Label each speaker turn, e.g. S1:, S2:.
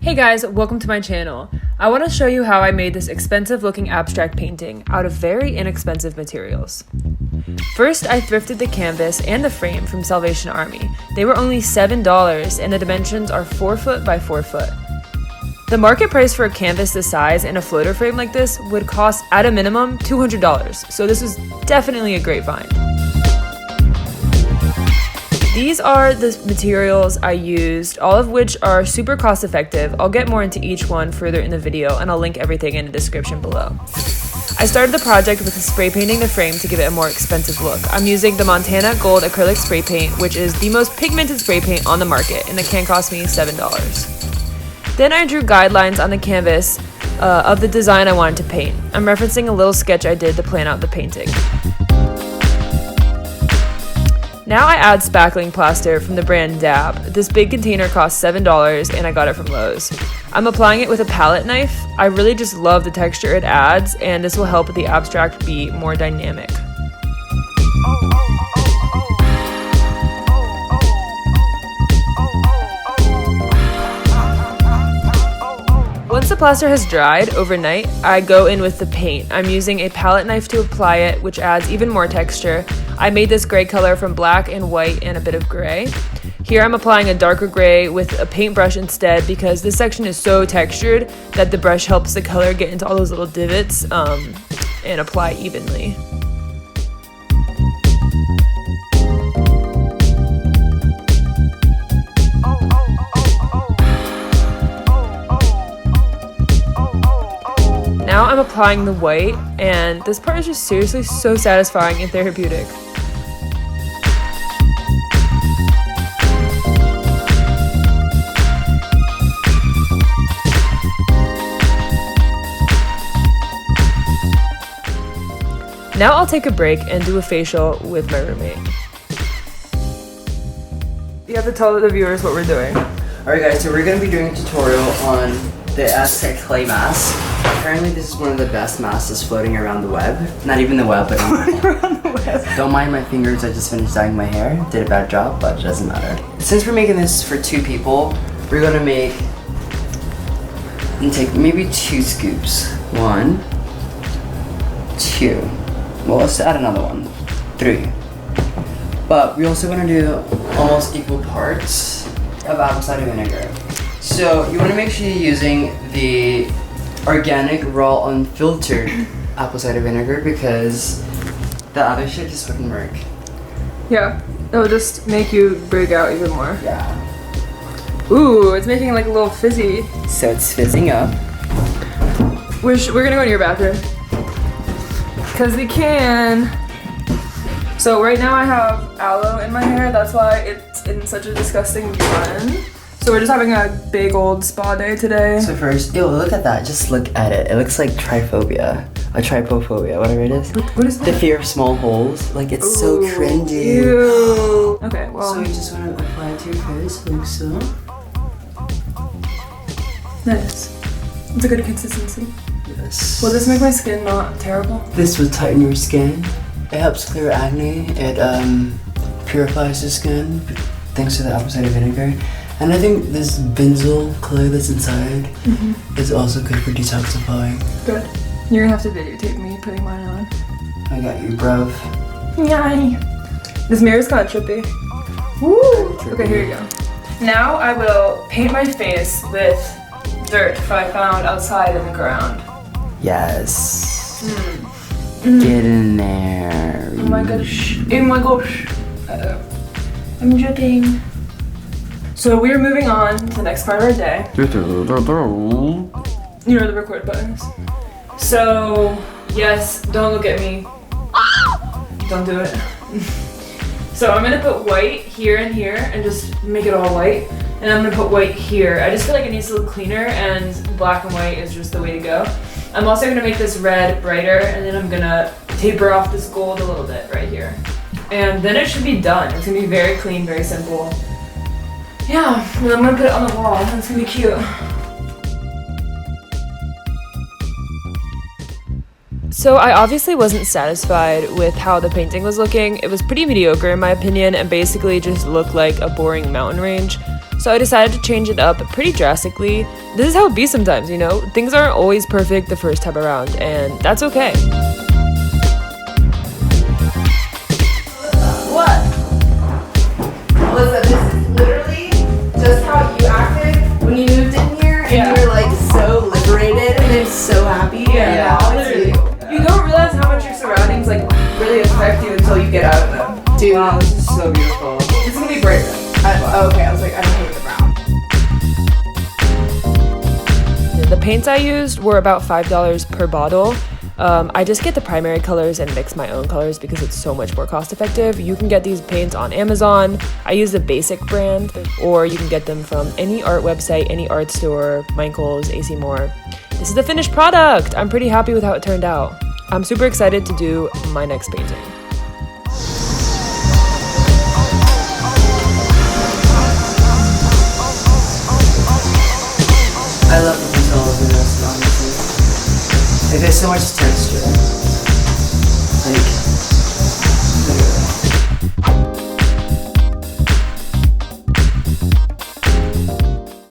S1: Hey guys, welcome to my channel. I want to show you how I made this expensive looking abstract painting out of very inexpensive materials. First, I thrifted the canvas and the frame from Salvation Army. They were only $7 and the dimensions are 4 foot by 4 foot. The market price for a canvas this size and a floater frame like this would cost at a minimum $200, so this was definitely a great find. These are the materials I used, all of which are super cost effective. I'll get more into each one further in the video and I'll link everything in the description below. I started the project with spray painting the frame to give it a more expensive look. I'm using the Montana Gold acrylic spray paint, which is the most pigmented spray paint on the market, and it can cost me $7. Then I drew guidelines on the canvas of the design I wanted to paint. I'm referencing a little sketch I did to plan out the painting. Now I add spackling plaster from the brand Dab. This big container costs $7 and I got it from Lowe's. I'm applying it with a palette knife. I really just love the texture it adds, and this will help the abstract be more dynamic. Once the plaster has dried overnight, I go in with the paint. I'm using a palette knife to apply it, which adds even more texture. I made this gray color from black and white and a bit of gray. Here I'm applying a darker gray with a paintbrush instead because this section is so textured that the brush helps the color get into all those little divots and apply evenly. Now I'm applying the white, and this part is just seriously so satisfying and therapeutic. Now I'll take a break and do a facial with my roommate. You have to tell the viewers what we're doing.
S2: Alright guys, so we're going to be doing a tutorial on the Aztec clay mask. Apparently this is one of the best masks floating around the web. Not even the web, but around the web. Don't mind my fingers, I just finished dyeing my hair. Did a bad job, but it doesn't matter. Since we're making this for 2 people, we're going to take maybe 2 scoops. 1, 2. Well, let's add another one. 3. But we also want to do almost equal parts of apple cider vinegar. So you want to make sure you're using the organic, raw, unfiltered apple cider vinegar because the other shit just wouldn't work.
S1: Yeah, it'll just make you break out even more.
S2: Yeah.
S1: Ooh, it's making like a little fizzy.
S2: So it's fizzing up.
S1: We're gonna go to your bathroom. Cause we can. So right now I have aloe in my hair, that's why it's in such a disgusting blend. So we're just having a big old spa day today.
S2: So first, ew, look at that. Just look at it. It looks like triphobia. Or trypophobia, whatever it is.
S1: What is that?
S2: The fear of small holes. Like, it's so cringy.
S1: Ew. Okay, well.
S2: So you just want to apply it to your face, like so.
S1: Nice. It's a good consistency.
S2: Yes.
S1: Will this make my skin not terrible?
S2: This will tighten your skin. It helps clear acne. It purifies the skin thanks to the apple cider vinegar. And I think this benzoyl clay that's inside is also good for detoxifying.
S1: Good. You're gonna have to videotape me putting mine on.
S2: I got you, bruv.
S1: Yay. This mirror's kind of trippy. Woo! Okay, here you go. Now I will paint my face with dirt that I found outside in the ground.
S2: Yes. Get in there.
S1: Oh my gosh. Oh my gosh. I'm dripping. So we're moving on to the next part of our day. You know the record buttons. So, yes, don't look at me. Don't do it. So I'm gonna put white here and here and just make it all white. And I'm gonna put white here. I just feel like it needs to look cleaner and black and white is just the way to go. I'm also gonna make this red brighter and then I'm gonna taper off this gold a little bit right here. And then it should be done. It's gonna be very clean, very simple. Yeah, and I'm gonna put it on the wall. It's gonna be cute. So I obviously wasn't satisfied with how the painting was looking. It was pretty mediocre in my opinion and basically just looked like a boring mountain range. So I decided to change it up pretty drastically. This is how it be sometimes, you know? Things aren't always perfect the first time around, and that's okay.
S3: What? Melissa, this is literally just how you acted when you moved in here, and you were like so liberated and so happy. And now it's
S1: literally.
S3: you.
S1: You don't realize how much your surroundings like really affect you until you get out of them.
S3: Dude,
S2: Wow, this is so beautiful.
S1: It's gonna be bright.
S3: okay, I was like, I don't hate the brown.
S1: The paints I used were about $5 per bottle. I just get the primary colors and mix my own colors because it's so much more cost effective. You can get these paints on Amazon. I use the Basic brand, or you can get them from any art website, any art store, Michaels, AC Moore. This is the finished product. I'm pretty happy with how it turned out. I'm super excited to do my next painting.
S2: I love the details in this, honestly. Like, there's so much texture. Like,